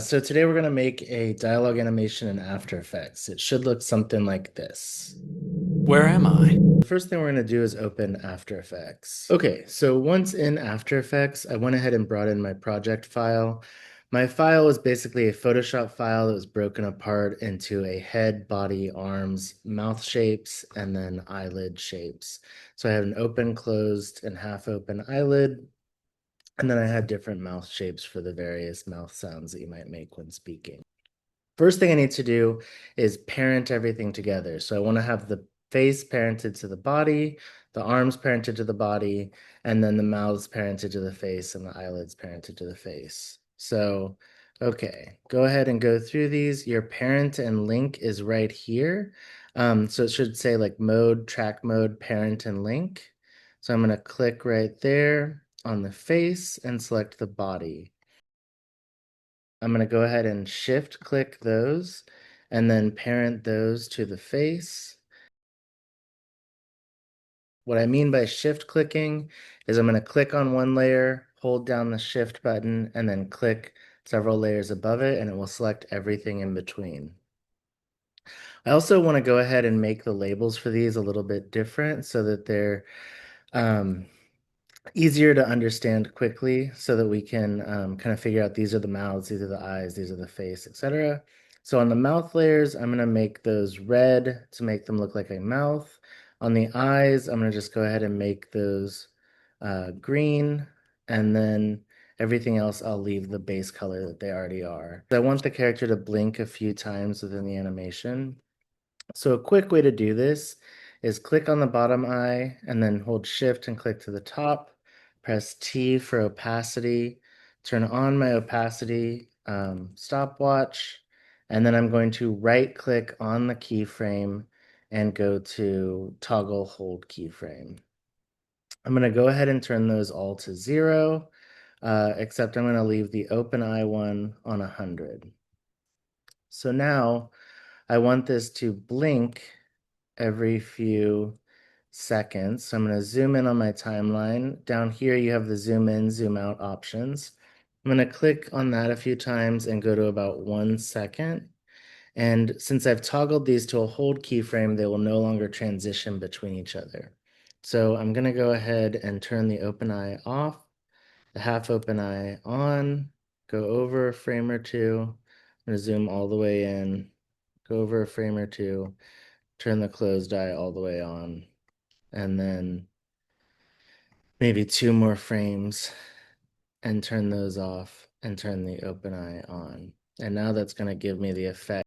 So today we're going to make a dialogue animation in After Effects. It should look something like this. Where am I? The first thing we're going to do is open After Effects. Okay, so once in After Effects, I went ahead and brought in my project file. My file is basically a Photoshop file that was broken apart into a head, body, arms, mouth shapes, and then eyelid shapes. So I have an open, closed, and half open eyelid. And then I had different mouth shapes for the various mouth sounds that you might make when speaking. First thing I need to do is parent everything together. So I want to have the face parented to the body, the arms parented to the body, and then the mouths parented to the face and the eyelids parented to the face. So, okay, go ahead and go through these. Your parent and link is right here. So it should say like mode, track mode, parent, and link. So I'm going to click right there on the face and select the body. I'm going to go ahead and shift click those and then parent those to the face. What I mean by shift clicking is I'm going to click on one layer, hold down the shift button, and then click several layers above it, and it will select everything in between. I also want to go ahead and make the labels for these a little bit different so that they're um, easier to understand quickly so that we can kind of figure out these are the mouths, these are the eyes, these are the face, etc. So on the mouth layers, I'm going to make those red to make them look like a mouth. On the eyes, I'm going to just go ahead and make those green, and then everything else I'll leave the base color that they already are. I want the character to blink a few times within the animation. So a quick way to do this is click on the bottom eye and then hold shift and click to the top. Press T for opacity. Turn on my opacity stopwatch. And then I'm going to right click on the keyframe and go to toggle hold keyframe. I'm going to go ahead and turn those all to 0, except I'm going to leave the open eye one on 100. So now I want this to blink every few seconds. So I'm going to zoom in on my timeline. Down here, you have the zoom in, zoom out options. I'm going to click on that a few times and go to about 1 second. And since I've toggled these to a hold keyframe, they will no longer transition between each other. So I'm going to go ahead and turn the open eye off, the half open eye on, go over a frame or two. I'm going to zoom all the way in, go over a frame or two, turn the closed eye all the way on, and then maybe 2 more frames and turn those off and turn the open eye on. And now that's going to give me the effect.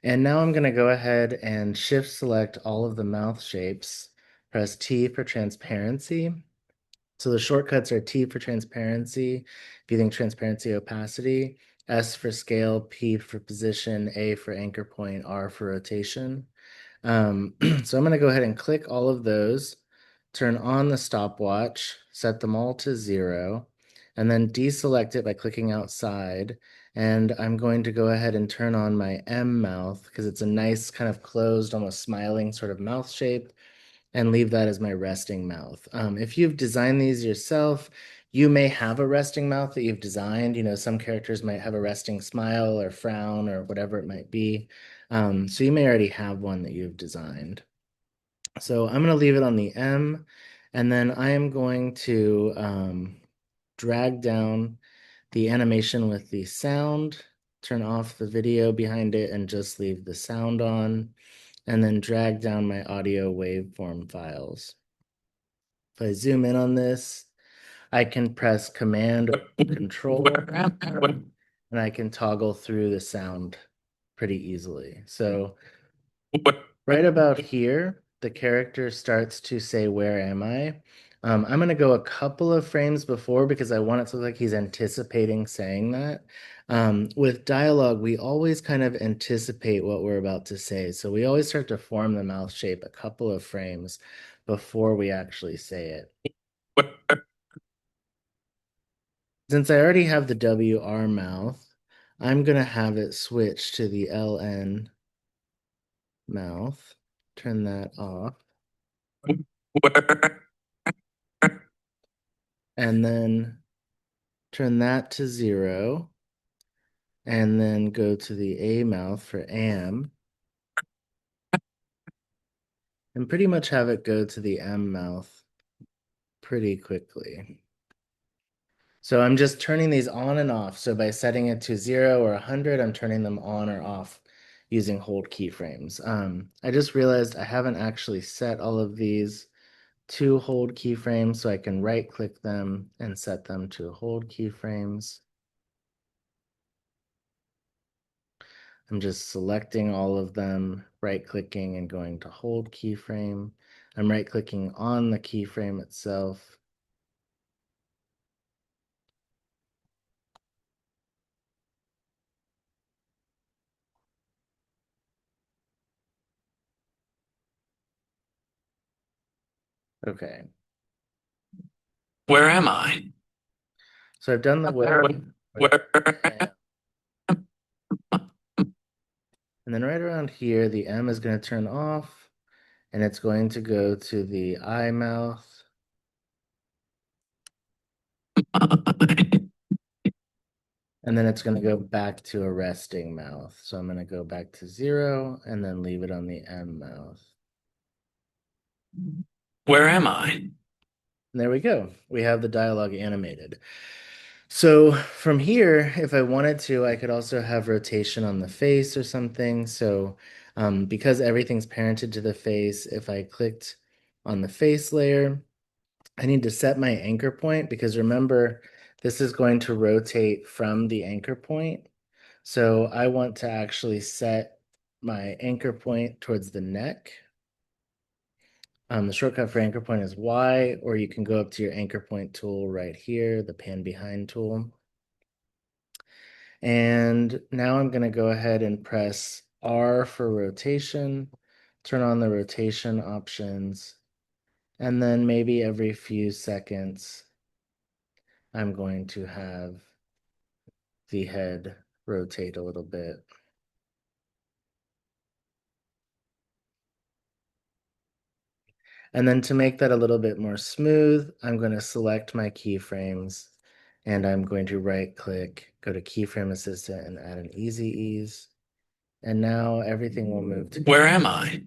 And now I'm going to go ahead and shift select all of the mouth shapes, press T for transparency. So the shortcuts are T for transparency, if you think transparency, opacity, S for scale, P for position, A for anchor point, R for rotation. So I'm going to go ahead and click all of those, turn on the stopwatch, set them all to 0, and then deselect it by clicking outside. And I'm going to go ahead and turn on my M mouth because it's a nice kind of closed, almost smiling sort of mouth shape, and leave that as my resting mouth. If you've designed these yourself, you may have a resting mouth that you've designed. You know, some characters might have a resting smile or frown or whatever it might be. So you may already have one that you've designed. So I'm going to leave it on the M, and then I am going to drag down the animation with the sound, turn off the video behind it, and just leave the sound on, and then drag down my audio waveform files. If I zoom in on this, I can press Command or Control, and I can toggle through the sound pretty easily. So right about here, the character starts to say, "Where am I?" I'm going to go a couple of frames before because I want it to look like he's anticipating saying that. With dialogue, we always kind of anticipate what we're about to say. So we always start to form the mouth shape a couple of frames before we actually say it. Since I already have the WR mouth, I'm going to have it switch to the LN mouth. Turn that off. And then turn that to 0. and then go to the A mouth for am, and pretty much have it go to the M mouth pretty quickly. So I'm just turning these on and off. So by setting it to 0 or 100, I'm turning them on or off using hold keyframes. I just realized I haven't actually set all of these to hold keyframes, so I can right click them and set them to hold keyframes. I'm just selecting all of them, right clicking and going to hold keyframe. I'm right clicking on the keyframe itself. Okay. Where am I? So I've done the Where, where, and then right around here, the M is going to turn off and it's going to go to the I mouth. And then it's going to go back to a resting mouth. So I'm going to go back to 0 and then leave it on the M mouth. where am I? And there we go. We have the dialogue animated. So from here, if I wanted to, I could also have rotation on the face or something. So because everything's parented to the face, if I clicked on the face layer, I need to set my anchor point because remember, this is going to rotate from the anchor point. So I want to actually set my anchor point towards the neck. The shortcut for anchor point is Y, or you can go up to your anchor point tool right here, the pan behind tool. And now I'm going to go ahead and press R for rotation, turn on the rotation options, and then maybe every few seconds, I'm going to have the head rotate a little bit. And then to make that a little bit more smooth, I'm going to select my keyframes and I'm going to right click, go to Keyframe Assistant and add an Easy Ease. And now everything will move together. Where am I?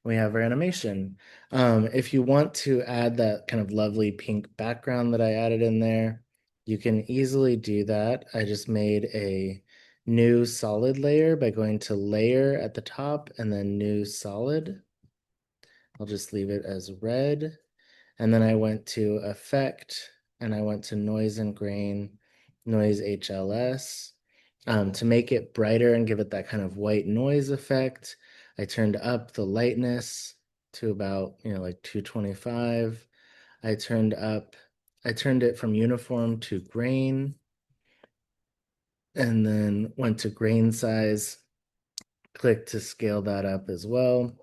We have our animation. If you want to add that kind of lovely pink background that I added in there, you can easily do that. I just made a new solid layer by going to layer at the top and then new solid. I'll just leave it as red. And then I went to effect and I went to noise and grain, noise HLS. To make it brighter and give it that kind of white noise effect, I turned up the lightness to about, like 225. I turned it from uniform to grain, and then went to grain size, click to scale that up as well.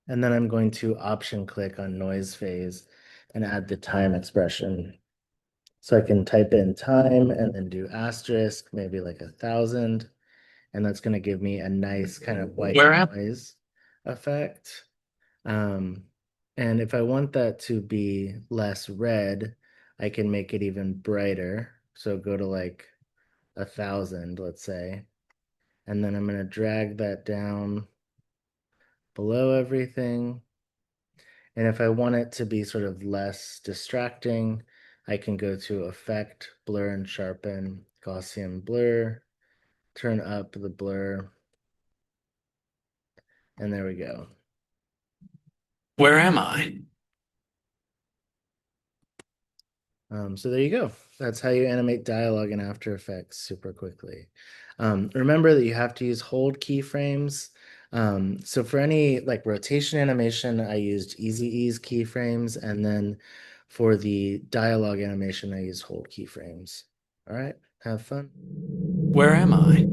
And then I'm going to option click on noise phase and add the time expression. So I can type in time and then do asterisk, maybe like 1,000. And that's going to give me a nice kind of white Where am noise effect. Um, and if I want that to be less red, I can make it even brighter. So go to like 1,000, let's say. And then I'm going to drag that down below everything. And if I want it to be sort of less distracting, I can go to Effect, Blur and Sharpen, Gaussian Blur, turn up the blur, and there we go. Where am I? So there you go. That's how you animate dialogue in After Effects super quickly. Remember that you have to use hold keyframes. So for any like rotation animation, I used Easy Ease keyframes, and then for the dialogue animation, I use hold keyframes. All right, have fun. Where am I?